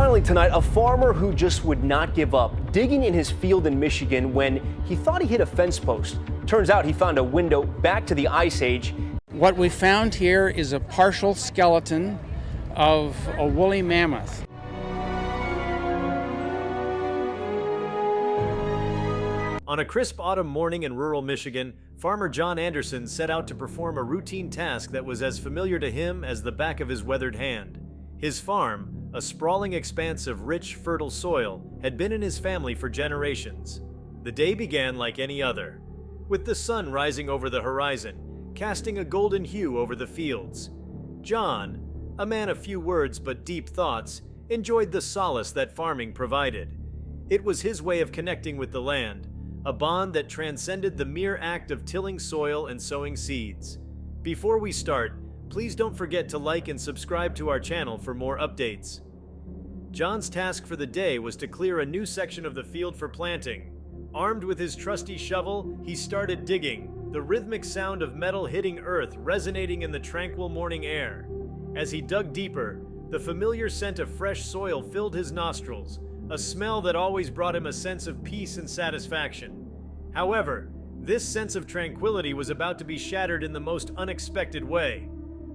finally tonight, a farmer who just would not give up, digging in his field in Michigan when he thought he hit a fence post. Turns out he found a window back to the Ice Age. What we found here is a partial skeleton of a woolly mammoth. On a crisp autumn morning in rural Michigan, farmer John Anderson set out to perform a routine task that was as familiar to him as the back of his weathered hand. His farm, a sprawling expanse of rich, fertile soil, had been in his family for generations. The day began like any other, with the sun rising over the horizon, casting a golden hue over the fields. John, a man of few words but deep thoughts, enjoyed the solace that farming provided. It was his way of connecting with the land, a bond that transcended the mere act of tilling soil and sowing seeds. Before we start, please don't forget to like and subscribe to our channel for more updates. John's task for the day was to clear a new section of the field for planting. Armed with his trusty shovel, he started digging, the rhythmic sound of metal hitting earth resonating in the tranquil morning air. As he dug deeper, the familiar scent of fresh soil filled his nostrils, a smell that always brought him a sense of peace and satisfaction. However, this sense of tranquility was about to be shattered in the most unexpected way.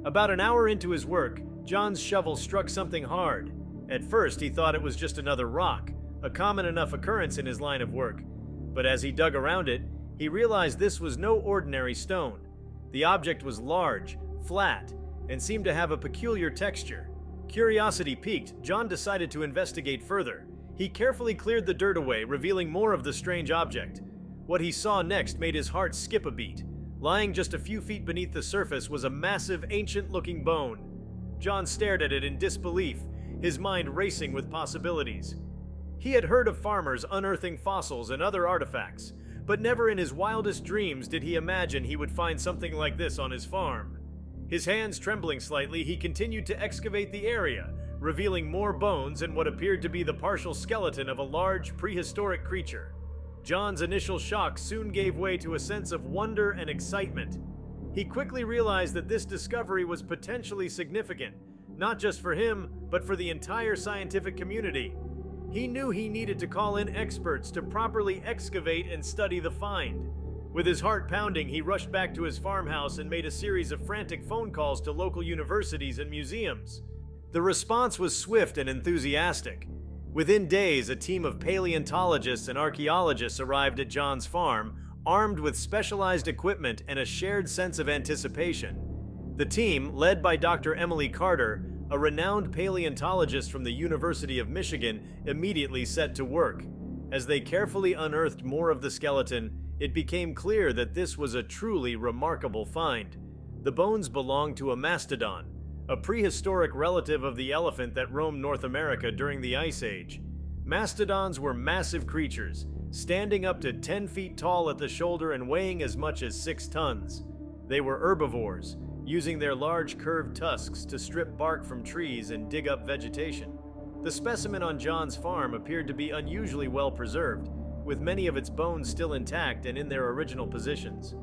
About an hour into his work, John's shovel struck something hard. At first, he thought it was just another rock, a common enough occurrence in his line of work. But as he dug around it, he realized this was no ordinary stone. The object was large, flat, and seemed to have a peculiar texture. Curiosity piqued, John decided to investigate further. He carefully cleared the dirt away, revealing more of the strange object. What he saw next made his heart skip a beat. Lying just a few feet beneath the surface was a massive, ancient-looking bone. John stared at it in disbelief, his mind racing with possibilities. He had heard of farmers unearthing fossils and other artifacts, but never in his wildest dreams did he imagine he would find something like this on his farm. His hands trembling slightly, he continued to excavate the area, revealing more bones and what appeared to be the partial skeleton of a large, prehistoric creature. John's initial shock soon gave way to a sense of wonder and excitement. He quickly realized that this discovery was potentially significant, not just for him, but for the entire scientific community. He knew he needed to call in experts to properly excavate and study the find. With his heart pounding, he rushed back to his farmhouse and made a series of frantic phone calls to local universities and museums. The response was swift and enthusiastic. Within days, a team of paleontologists and archaeologists arrived at John's farm, armed with specialized equipment and a shared sense of anticipation. The team, led by Dr. Emily Carter, a renowned paleontologist from the University of Michigan, immediately set to work. As they carefully unearthed more of the skeleton, it became clear that this was a truly remarkable find. The bones belonged to a mastodon, a prehistoric relative of the elephant that roamed North America during the Ice Age. Mastodons were massive creatures, standing up to 10 feet tall at the shoulder and weighing as much as 6 tons. They were herbivores, using their large curved tusks to strip bark from trees and dig up vegetation. The specimen on John's farm appeared to be unusually well preserved, with many of its bones still intact and in their original positions.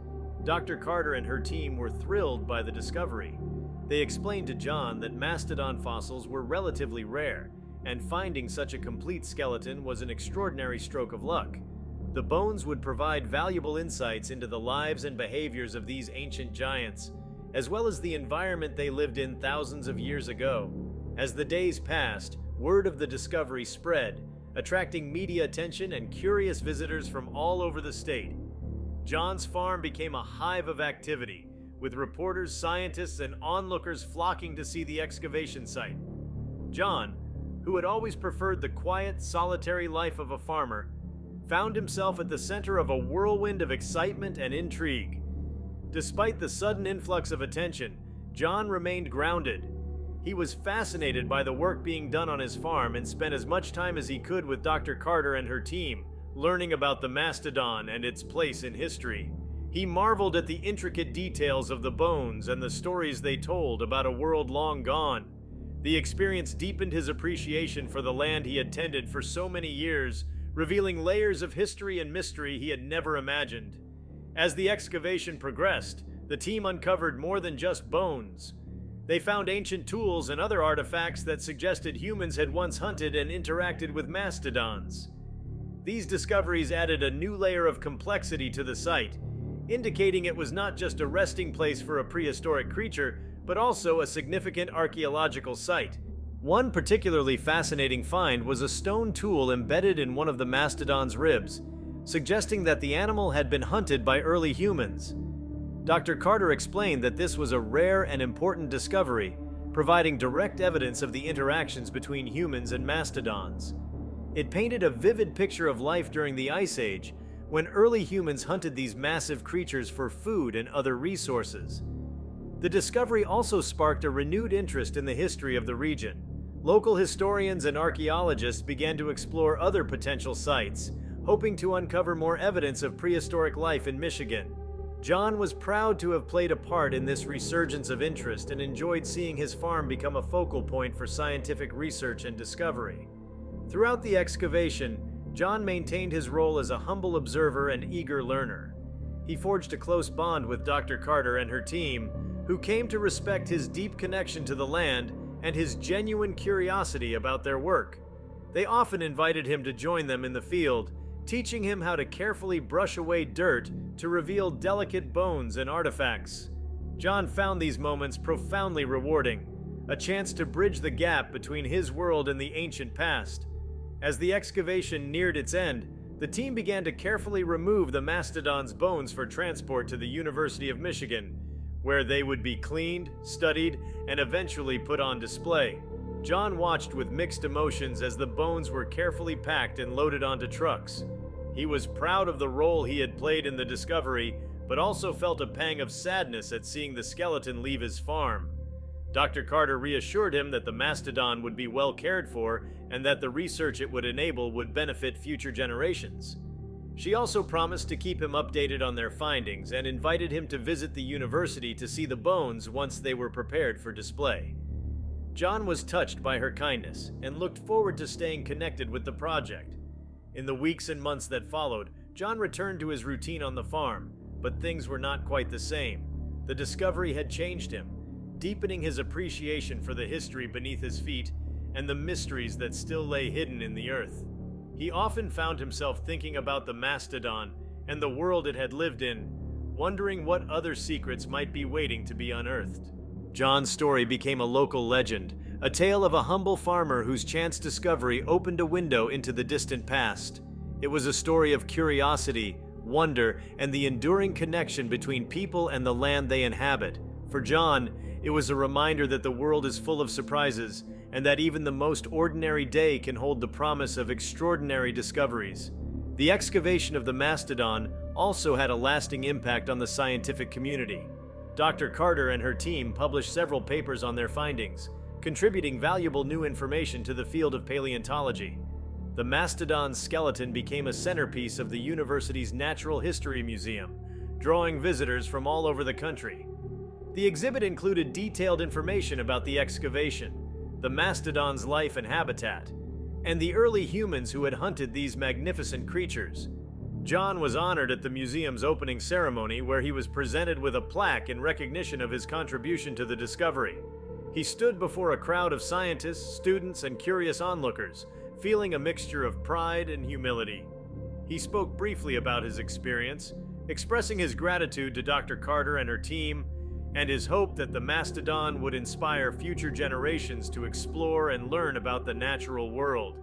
Dr. Carter and her team were thrilled by the discovery. They explained to John that mastodon fossils were relatively rare, and finding such a complete skeleton was an extraordinary stroke of luck. The bones would provide valuable insights into the lives and behaviors of these ancient giants, as well as the environment they lived in thousands of years ago. As the days passed, word of the discovery spread, attracting media attention and curious visitors from all over the state. John's farm became a hive of activity, with reporters, scientists, and onlookers flocking to see the excavation site. John, who had always preferred the quiet, solitary life of a farmer, found himself at the center of a whirlwind of excitement and intrigue. Despite the sudden influx of attention, John remained grounded. He was fascinated by the work being done on his farm and spent as much time as he could with Dr. Carter and her team, learning about the mastodon and its place in history. He marveled at the intricate details of the bones and the stories they told about a world long gone. The experience deepened his appreciation for the land he had tended for so many years, revealing layers of history and mystery he had never imagined. As the excavation progressed, the team uncovered more than just bones. They found ancient tools and other artifacts that suggested humans had once hunted and interacted with mastodons. These discoveries added a new layer of complexity to the site, indicating it was not just a resting place for a prehistoric creature, but also a significant archaeological site. One particularly fascinating find was a stone tool embedded in one of the mastodon's ribs, suggesting that the animal had been hunted by early humans. Dr. Carter explained that this was a rare and important discovery, providing direct evidence of the interactions between humans and mastodons. It painted a vivid picture of life during the Ice Age, when early humans hunted these massive creatures for food and other resources. The discovery also sparked a renewed interest in the history of the region. Local historians and archaeologists began to explore other potential sites, hoping to uncover more evidence of prehistoric life in Michigan. John was proud to have played a part in this resurgence of interest and enjoyed seeing his farm become a focal point for scientific research and discovery. Throughout the excavation, John maintained his role as a humble observer and eager learner. He forged a close bond with Dr. Carter and her team, who came to respect his deep connection to the land and his genuine curiosity about their work. They often invited him to join them in the field, teaching him how to carefully brush away dirt to reveal delicate bones and artifacts. John found these moments profoundly rewarding, a chance to bridge the gap between his world and the ancient past. As the excavation neared its end, the team began to carefully remove the mastodon's bones for transport to the University of Michigan, where they would be cleaned, studied, and eventually put on display. John watched with mixed emotions as the bones were carefully packed and loaded onto trucks. He was proud of the role he had played in the discovery, but also felt a pang of sadness at seeing the skeleton leave his farm. Dr. Carter reassured him that the mastodon would be well cared for and that the research it would enable would benefit future generations. She also promised to keep him updated on their findings and invited him to visit the university to see the bones once they were prepared for display. John was touched by her kindness and looked forward to staying connected with the project. In the weeks and months that followed, John returned to his routine on the farm, but things were not quite the same. The discovery had changed him, deepening his appreciation for the history beneath his feet and the mysteries that still lay hidden in the earth. He often found himself thinking about the mastodon and the world it had lived in, wondering what other secrets might be waiting to be unearthed. John's story became a local legend, a tale of a humble farmer whose chance discovery opened a window into the distant past. It was a story of curiosity, wonder, and the enduring connection between people and the land they inhabit. For John, it was a reminder that the world is full of surprises, and that even the most ordinary day can hold the promise of extraordinary discoveries. The excavation of the mastodon also had a lasting impact on the scientific community. Dr. Carter and her team published several papers on their findings, contributing valuable new information to the field of paleontology. The mastodon's skeleton became a centerpiece of the university's Natural History Museum, drawing visitors from all over the country. The exhibit included detailed information about the excavation, the mastodon's life and habitat, and the early humans who had hunted these magnificent creatures. John was honored at the museum's opening ceremony, where he was presented with a plaque in recognition of his contribution to the discovery. He stood before a crowd of scientists, students, and curious onlookers, feeling a mixture of pride and humility. He spoke briefly about his experience, expressing his gratitude to Dr. Carter and her team, and his hope that the mastodon would inspire future generations to explore and learn about the natural world.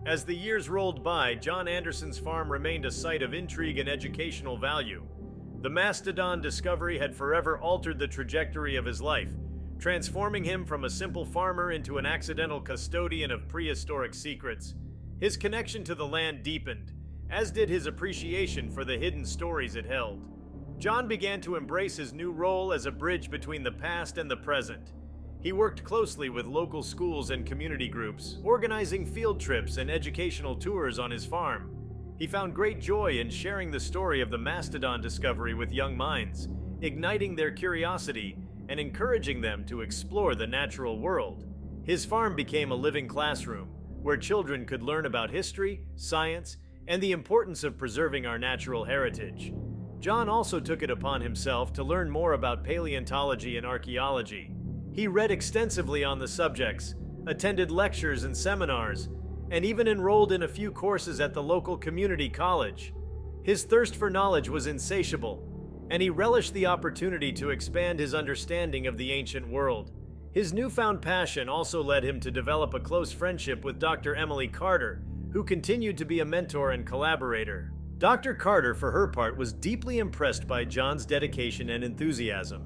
As the years rolled by, John Anderson's farm remained a site of intrigue and educational value. The mastodon discovery had forever altered the trajectory of his life, transforming him from a simple farmer into an accidental custodian of prehistoric secrets. His connection to the land deepened, as did his appreciation for the hidden stories it held. John began to embrace his new role as a bridge between the past and the present. He worked closely with local schools and community groups, organizing field trips and educational tours on his farm. He found great joy in sharing the story of the mastodon discovery with young minds, igniting their curiosity and encouraging them to explore the natural world. His farm became a living classroom, where children could learn about history, science, and the importance of preserving our natural heritage. John also took it upon himself to learn more about paleontology and archaeology. He read extensively on the subjects, attended lectures and seminars, and even enrolled in a few courses at the local community college. His thirst for knowledge was insatiable, and he relished the opportunity to expand his understanding of the ancient world. His newfound passion also led him to develop a close friendship with Dr. Emily Carter, who continued to be a mentor and collaborator. Dr. Carter, for her part, was deeply impressed by John's dedication and enthusiasm.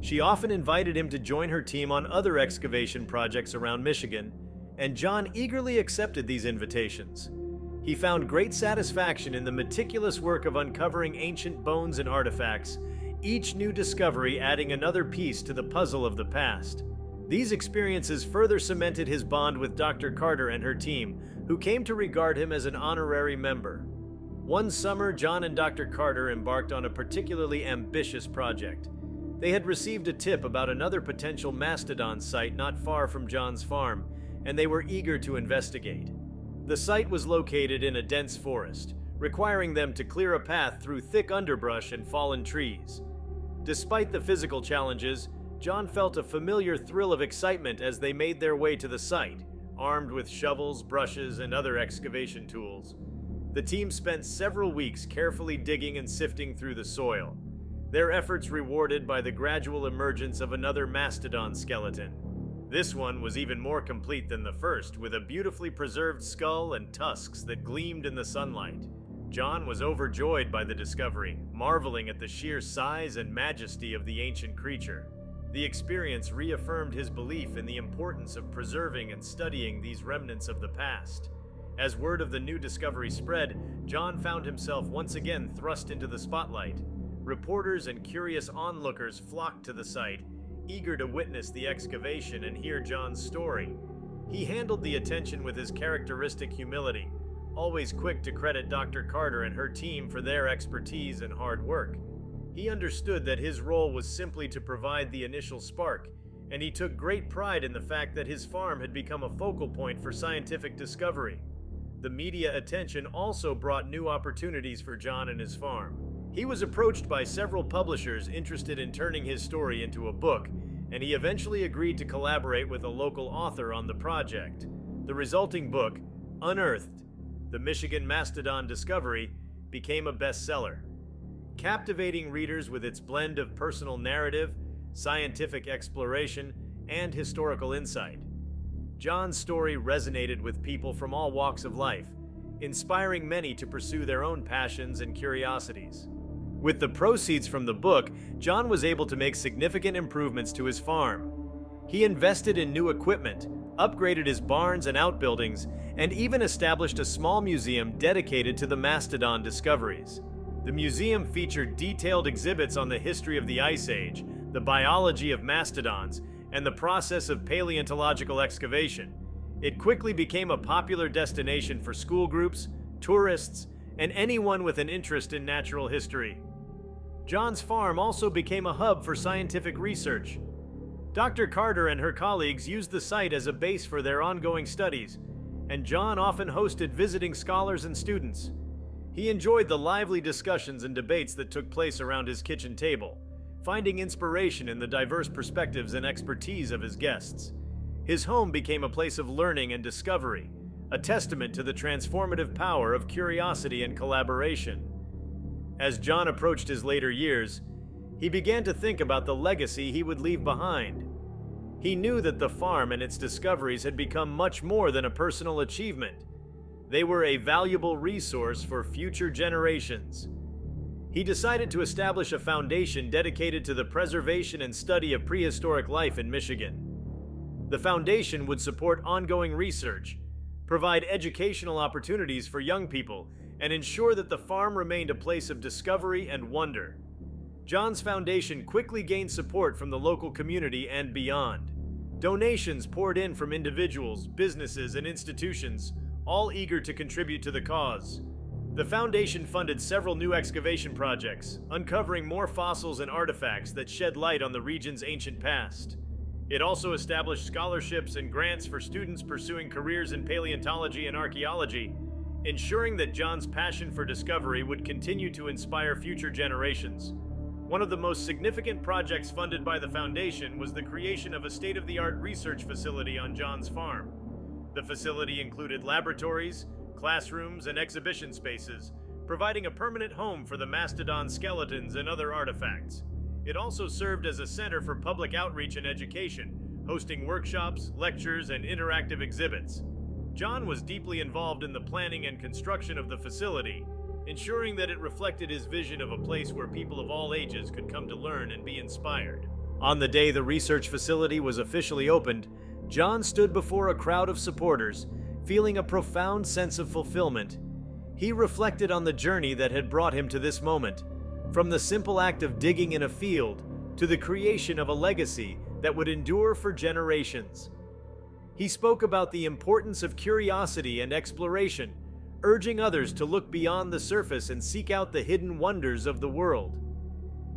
She often invited him to join her team on other excavation projects around Michigan, and John eagerly accepted these invitations. He found great satisfaction in the meticulous work of uncovering ancient bones and artifacts, each new discovery adding another piece to the puzzle of the past. These experiences further cemented his bond with Dr. Carter and her team, who came to regard him as an honorary member. One summer, John and Dr. Carter embarked on a particularly ambitious project. They had received a tip about another potential mastodon site not far from John's farm, and they were eager to investigate. The site was located in a dense forest, requiring them to clear a path through thick underbrush and fallen trees. Despite the physical challenges, John felt a familiar thrill of excitement as they made their way to the site, armed with shovels, brushes, and other excavation tools. The team spent several weeks carefully digging and sifting through the soil, their efforts rewarded by the gradual emergence of another mastodon skeleton. This one was even more complete than the first, with a beautifully preserved skull and tusks that gleamed in the sunlight. John was overjoyed by the discovery, marveling at the sheer size and majesty of the ancient creature. The experience reaffirmed his belief in the importance of preserving and studying these remnants of the past. As word of the new discovery spread, John found himself once again thrust into the spotlight. Reporters and curious onlookers flocked to the site, eager to witness the excavation and hear John's story. He handled the attention with his characteristic humility, always quick to credit Dr. Carter and her team for their expertise and hard work. He understood that his role was simply to provide the initial spark, and he took great pride in the fact that his farm had become a focal point for scientific discovery. The media attention also brought new opportunities for John and his farm. He was approached by several publishers interested in turning his story into a book, and he eventually agreed to collaborate with a local author on the project. The resulting book, Unearthed, The Michigan Mastodon Discovery, became a bestseller, captivating readers with its blend of personal narrative, scientific exploration, and historical insight. John's story resonated with people from all walks of life, inspiring many to pursue their own passions and curiosities. With the proceeds from the book, John was able to make significant improvements to his farm. He invested in new equipment, upgraded his barns and outbuildings, and even established a small museum dedicated to the mastodon discoveries. The museum featured detailed exhibits on the history of the Ice Age, the biology of mastodons, and the process of paleontological excavation. It quickly became a popular destination for school groups, tourists, and anyone with an interest in natural history. John's farm also became a hub for scientific research. Dr. Carter and her colleagues used the site as a base for their ongoing studies, and John often hosted visiting scholars and students. He enjoyed the lively discussions and debates that took place around his kitchen table, finding inspiration in the diverse perspectives and expertise of his guests. His home became a place of learning and discovery, a testament to the transformative power of curiosity and collaboration. As John approached his later years, he began to think about the legacy he would leave behind. He knew that the farm and its discoveries had become much more than a personal achievement. They were a valuable resource for future generations. He decided to establish a foundation dedicated to the preservation and study of prehistoric life in Michigan. The foundation would support ongoing research, provide educational opportunities for young people, and ensure that the farm remained a place of discovery and wonder. John's foundation quickly gained support from the local community and beyond. Donations poured in from individuals, businesses, and institutions, all eager to contribute to the cause. The foundation funded several new excavation projects, uncovering more fossils and artifacts that shed light on the region's ancient past. It also established scholarships and grants for students pursuing careers in paleontology and archaeology, ensuring that John's passion for discovery would continue to inspire future generations. One of the most significant projects funded by the foundation was the creation of a state-of-the-art research facility on John's farm. The facility included laboratories, classrooms, and exhibition spaces, providing a permanent home for the mastodon skeletons and other artifacts. It also served as a center for public outreach and education, hosting workshops, lectures, and interactive exhibits. John was deeply involved in the planning and construction of the facility, ensuring that it reflected his vision of a place where people of all ages could come to learn and be inspired. On the day the research facility was officially opened, John stood before a crowd of supporters, feeling a profound sense of fulfillment. He reflected on the journey that had brought him to this moment, from the simple act of digging in a field to the creation of a legacy that would endure for generations. He spoke about the importance of curiosity and exploration, urging others to look beyond the surface and seek out the hidden wonders of the world.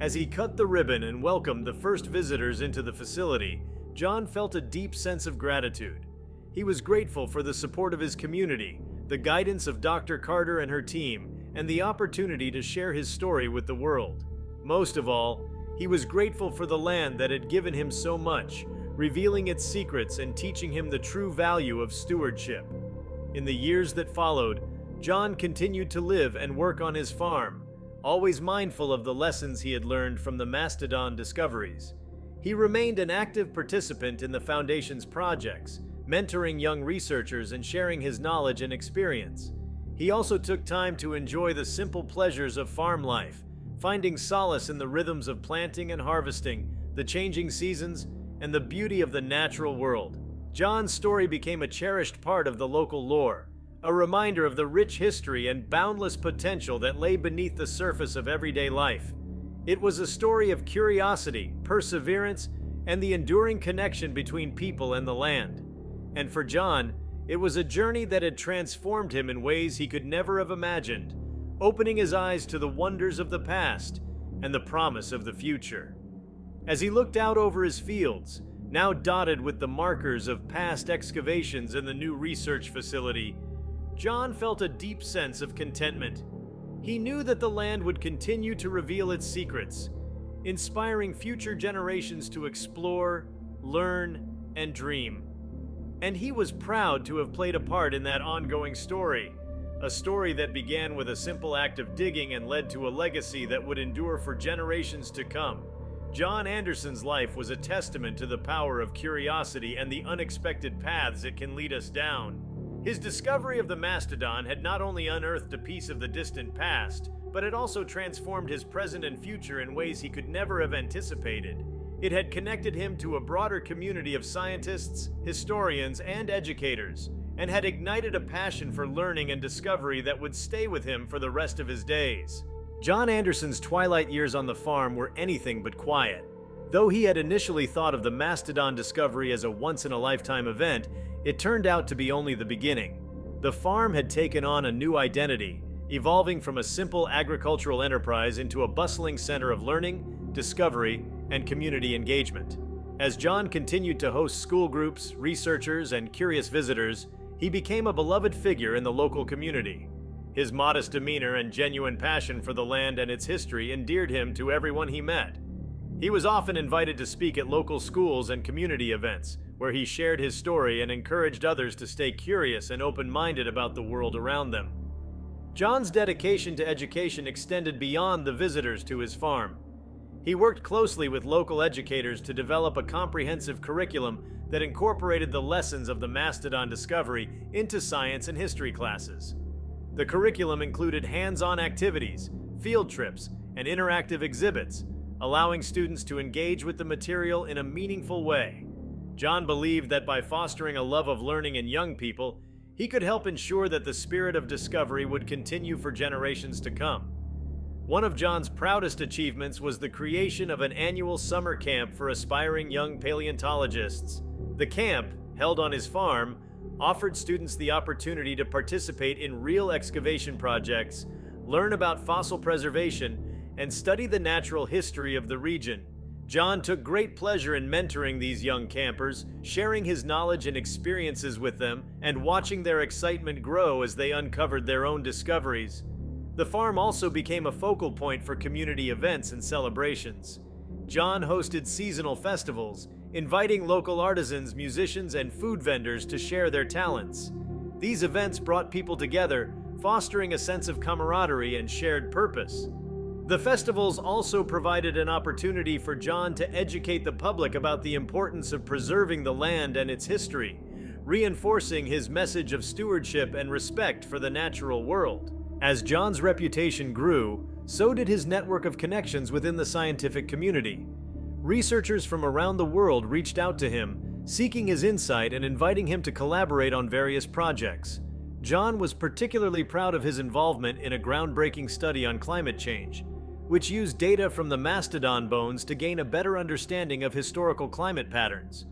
As he cut the ribbon and welcomed the first visitors into the facility, John felt a deep sense of gratitude. He was grateful for the support of his community, the guidance of Dr. Carter and her team, and the opportunity to share his story with the world. Most of all, he was grateful for the land that had given him so much, revealing its secrets and teaching him the true value of stewardship. In the years that followed, John continued to live and work on his farm, always mindful of the lessons he had learned from the mastodon discoveries. He remained an active participant in the Foundation's projects, mentoring young researchers and sharing his knowledge and experience. He also took time to enjoy the simple pleasures of farm life, finding solace in the rhythms of planting and harvesting, the changing seasons, and the beauty of the natural world. John's story became a cherished part of the local lore, a reminder of the rich history and boundless potential that lay beneath the surface of everyday life. It was a story of curiosity, perseverance, and the enduring connection between people and the land. And for John, it was a journey that had transformed him in ways he could never have imagined, opening his eyes to the wonders of the past and the promise of the future. As he looked out over his fields, now dotted with the markers of past excavations in the new research facility, John felt a deep sense of contentment. He knew that the land would continue to reveal its secrets, inspiring future generations to explore, learn, and dream. And he was proud to have played a part in that ongoing story, a story that began with a simple act of digging and led to a legacy that would endure for generations to come. John Anderson's life was a testament to the power of curiosity and the unexpected paths it can lead us down. His discovery of the mastodon had not only unearthed a piece of the distant past, but it also transformed his present and future in ways he could never have anticipated. It had connected him to a broader community of scientists, historians, and educators, and had ignited a passion for learning and discovery that would stay with him for the rest of his days. John Anderson's twilight years on the farm were anything but quiet. Though he had initially thought of the mastodon discovery as a once-in-a-lifetime event, it turned out to be only the beginning. The farm had taken on a new identity, evolving from a simple agricultural enterprise into a bustling center of learning, discovery, and community engagement. As John continued to host school groups, researchers, and curious visitors, he became a beloved figure in the local community. His modest demeanor and genuine passion for the land and its history endeared him to everyone he met. He was often invited to speak at local schools and community events, where he shared his story and encouraged others to stay curious and open-minded about the world around them. John's dedication to education extended beyond the visitors to his farm. He worked closely with local educators to develop a comprehensive curriculum that incorporated the lessons of the mastodon discovery into science and history classes. The curriculum included hands-on activities, field trips, and interactive exhibits, allowing students to engage with the material in a meaningful way. John believed that by fostering a love of learning in young people, he could help ensure that the spirit of discovery would continue for generations to come. One of John's proudest achievements was the creation of an annual summer camp for aspiring young paleontologists. The camp, held on his farm, offered students the opportunity to participate in real excavation projects, learn about fossil preservation, and study the natural history of the region. John took great pleasure in mentoring these young campers, sharing his knowledge and experiences with them, and watching their excitement grow as they uncovered their own discoveries. The farm also became a focal point for community events and celebrations. John hosted seasonal festivals, inviting local artisans, musicians, and food vendors to share their talents. These events brought people together, fostering a sense of camaraderie and shared purpose. The festivals also provided an opportunity for John to educate the public about the importance of preserving the land and its history, reinforcing his message of stewardship and respect for the natural world. As John's reputation grew, so did his network of connections within the scientific community. Researchers from around the world reached out to him, seeking his insight and inviting him to collaborate on various projects. John was particularly proud of his involvement in a groundbreaking study on climate change, which used data from the mastodon bones to gain a better understanding of historical climate patterns.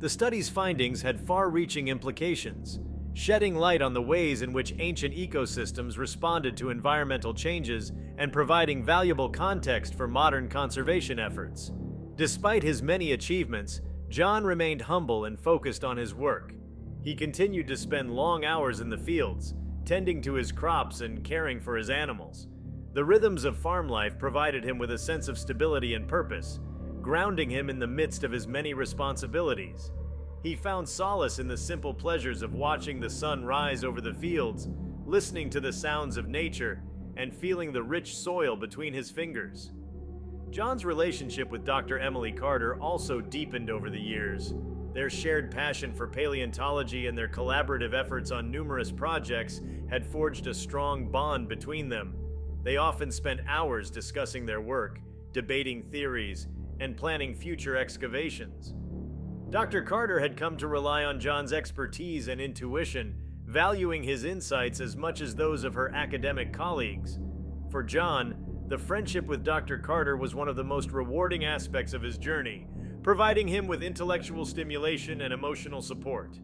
The study's findings had far-reaching implications, shedding light on the ways in which ancient ecosystems responded to environmental changes and providing valuable context for modern conservation efforts. Despite his many achievements, John remained humble and focused on his work. He continued to spend long hours in the fields, tending to his crops and caring for his animals. The rhythms of farm life provided him with a sense of stability and purpose, grounding him in the midst of his many responsibilities. He found solace in the simple pleasures of watching the sun rise over the fields, listening to the sounds of nature, and feeling the rich soil between his fingers. John's relationship with Dr. Emily Carter also deepened over the years. Their shared passion for paleontology and their collaborative efforts on numerous projects had forged a strong bond between them. They often spent hours discussing their work, debating theories, and planning future excavations. Dr. Carter had come to rely on John's expertise and intuition, valuing his insights as much as those of her academic colleagues. For John, the friendship with Dr. Carter was one of the most rewarding aspects of his journey, providing him with intellectual stimulation and emotional support.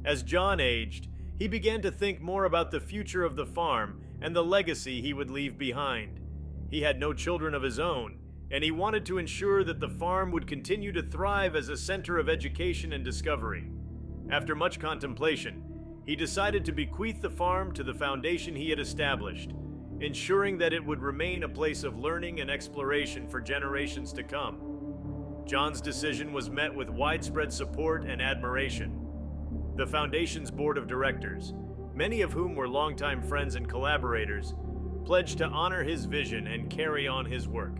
As John aged, he began to think more about the future of the farm and the legacy he would leave behind. He had no children of his own, and he wanted to ensure that the farm would continue to thrive as a center of education and discovery. After much contemplation, he decided to bequeath the farm to the foundation he had established, ensuring that it would remain a place of learning and exploration for generations to come. John's decision was met with widespread support and admiration. The foundation's board of directors, many of whom were longtime friends and collaborators, pledged to honor his vision and carry on his work.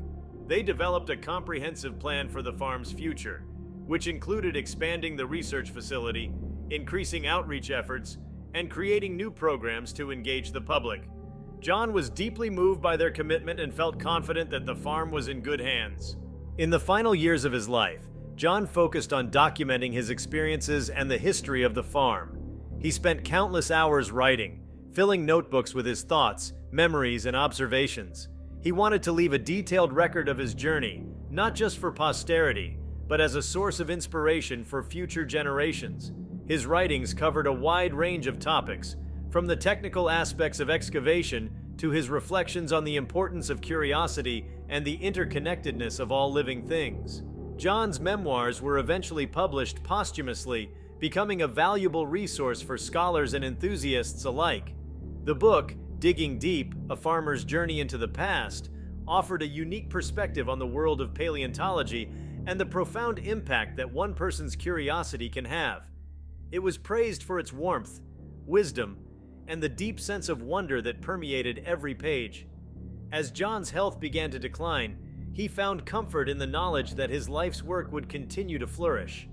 They developed a comprehensive plan for the farm's future, which included expanding the research facility, increasing outreach efforts, and creating new programs to engage the public. John was deeply moved by their commitment and felt confident that the farm was in good hands. In the final years of his life, John focused on documenting his experiences and the history of the farm. He spent countless hours writing, filling notebooks with his thoughts, memories, and observations. He wanted to leave a detailed record of his journey, not just for posterity, but as a source of inspiration for future generations. His writings covered a wide range of topics, from the technical aspects of excavation to his reflections on the importance of curiosity and the interconnectedness of all living things. John's memoirs were eventually published posthumously, becoming a valuable resource for scholars and enthusiasts alike. The book, Digging Deep, A Farmer's Journey into the Past, offered a unique perspective on the world of paleontology and the profound impact that one person's curiosity can have. It was praised for its warmth, wisdom, and the deep sense of wonder that permeated every page. As John's health began to decline, he found comfort in the knowledge that his life's work would continue to flourish.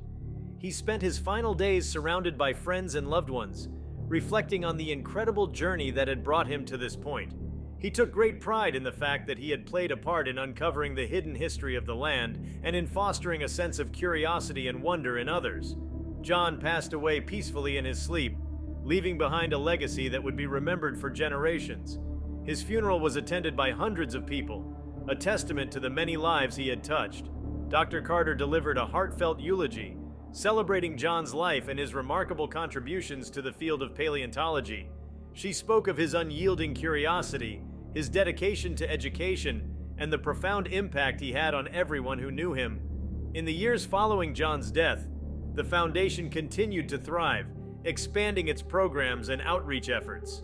He spent his final days surrounded by friends and loved ones, reflecting on the incredible journey that had brought him to this point. He took great pride in the fact that he had played a part in uncovering the hidden history of the land and in fostering a sense of curiosity and wonder in others. John passed away peacefully in his sleep, leaving behind a legacy that would be remembered for generations. His funeral was attended by hundreds of people, a testament to the many lives he had touched. Dr. Carter delivered a heartfelt eulogy, celebrating John's life and his remarkable contributions to the field of paleontology. She spoke of his unyielding curiosity, his dedication to education, and the profound impact he had on everyone who knew him. In the years following John's death, the foundation continued to thrive, expanding its programs and outreach efforts.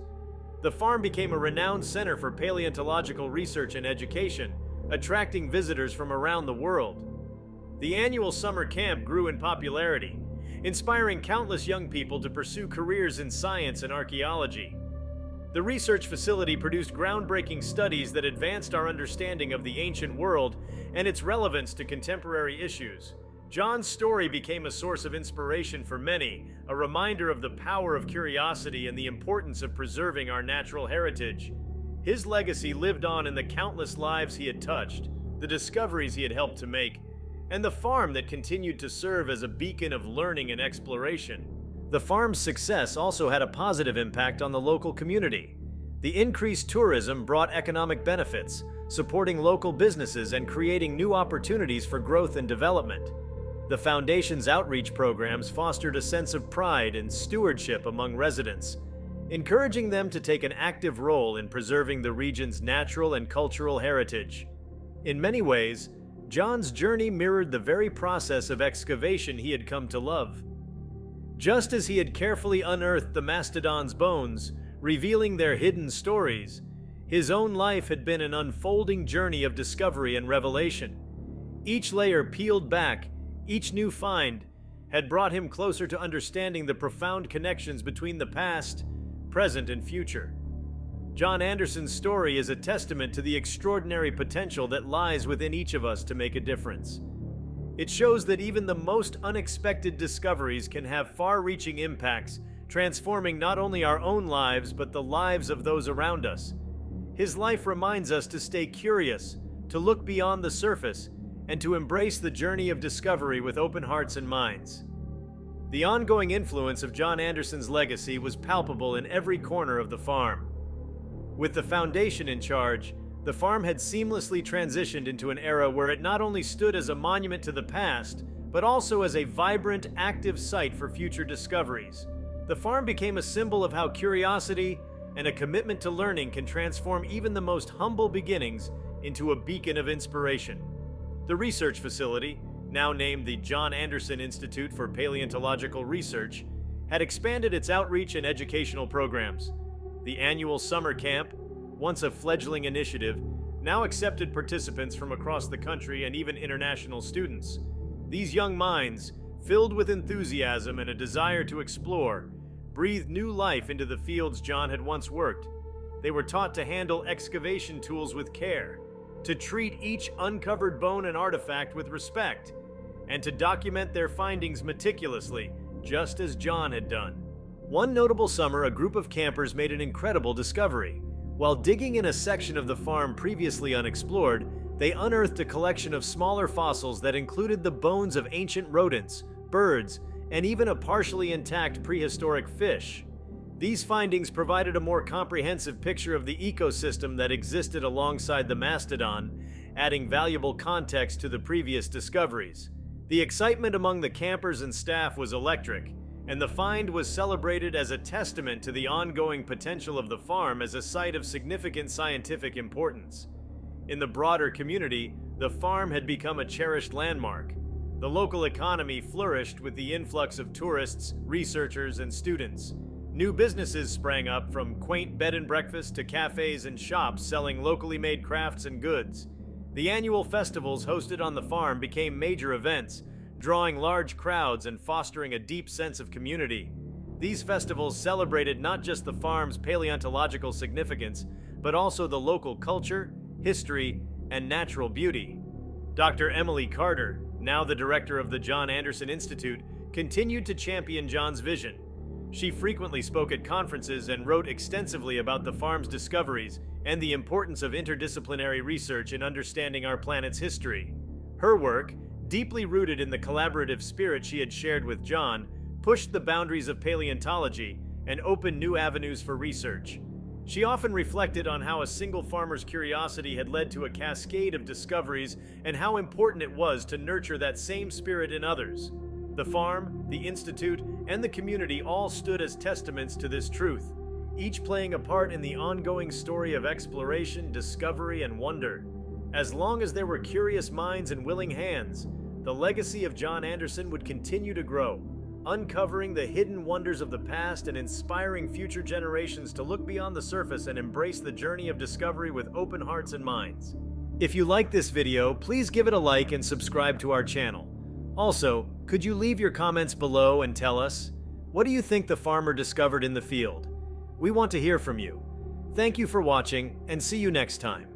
The farm became a renowned center for paleontological research and education, attracting visitors from around the world. The annual summer camp grew in popularity, inspiring countless young people to pursue careers in science and archaeology. The research facility produced groundbreaking studies that advanced our understanding of the ancient world and its relevance to contemporary issues. John's story became a source of inspiration for many, a reminder of the power of curiosity and the importance of preserving our natural heritage. His legacy lived on in the countless lives he had touched, the discoveries he had helped to make, and the farm that continued to serve as a beacon of learning and exploration. The farm's success also had a positive impact on the local community. The increased tourism brought economic benefits, supporting local businesses and creating new opportunities for growth and development. The foundation's outreach programs fostered a sense of pride and stewardship among residents, encouraging them to take an active role in preserving the region's natural and cultural heritage. In many ways, John's journey mirrored the very process of excavation he had come to love. Just as he had carefully unearthed the mastodon's bones, revealing their hidden stories, his own life had been an unfolding journey of discovery and revelation. Each layer peeled back, each new find, had brought him closer to understanding the profound connections between the past, present, and future. John Anderson's story is a testament to the extraordinary potential that lies within each of us to make a difference. It shows that even the most unexpected discoveries can have far-reaching impacts, transforming not only our own lives but the lives of those around us. His life reminds us to stay curious, to look beyond the surface, and to embrace the journey of discovery with open hearts and minds. The ongoing influence of John Anderson's legacy was palpable in every corner of the farm. With the foundation in charge, the farm had seamlessly transitioned into an era where it not only stood as a monument to the past, but also as a vibrant, active site for future discoveries. The farm became a symbol of how curiosity and a commitment to learning can transform even the most humble beginnings into a beacon of inspiration. The research facility, now named the John Anderson Institute for Paleontological Research, had expanded its outreach and educational programs. The annual summer camp, once a fledgling initiative, now accepted participants from across the country and even international students. These young minds, filled with enthusiasm and a desire to explore, breathed new life into the fields John had once worked. They were taught to handle excavation tools with care, to treat each uncovered bone and artifact with respect, and to document their findings meticulously, just as John had done. One notable summer, a group of campers made an incredible discovery. While digging in a section of the farm previously unexplored, they unearthed a collection of smaller fossils that included the bones of ancient rodents, birds, and even a partially intact prehistoric fish. These findings provided a more comprehensive picture of the ecosystem that existed alongside the mastodon, adding valuable context to the previous discoveries. The excitement among the campers and staff was electric, and the find was celebrated as a testament to the ongoing potential of the farm as a site of significant scientific importance. In the broader community, the farm had become a cherished landmark. The local economy flourished with the influx of tourists, researchers, and students. New businesses sprang up, from quaint bed and breakfast to cafes and shops selling locally made crafts and goods. The annual festivals hosted on the farm became major events, drawing large crowds and fostering a deep sense of community. These festivals celebrated not just the farm's paleontological significance, but also the local culture, history, and natural beauty. Dr. Emily Carter, now the director of the John Anderson Institute, continued to champion John's vision. She frequently spoke at conferences and wrote extensively about the farm's discoveries and the importance of interdisciplinary research in understanding our planet's history. Her work, deeply rooted in the collaborative spirit she had shared with John, pushed the boundaries of paleontology and opened new avenues for research. She often reflected on how a single farmer's curiosity had led to a cascade of discoveries and how important it was to nurture that same spirit in others. The farm, the institute, and the community all stood as testaments to this truth, each playing a part in the ongoing story of exploration, discovery, and wonder. As long as there were curious minds and willing hands, the legacy of John Anderson would continue to grow, uncovering the hidden wonders of the past and inspiring future generations to look beyond the surface and embrace the journey of discovery with open hearts and minds. If you like this video, please give it a like and subscribe to our channel. Also, could you leave your comments below and tell us, what do you think the farmer discovered in the field? We want to hear from you. Thank you for watching, and see you next time.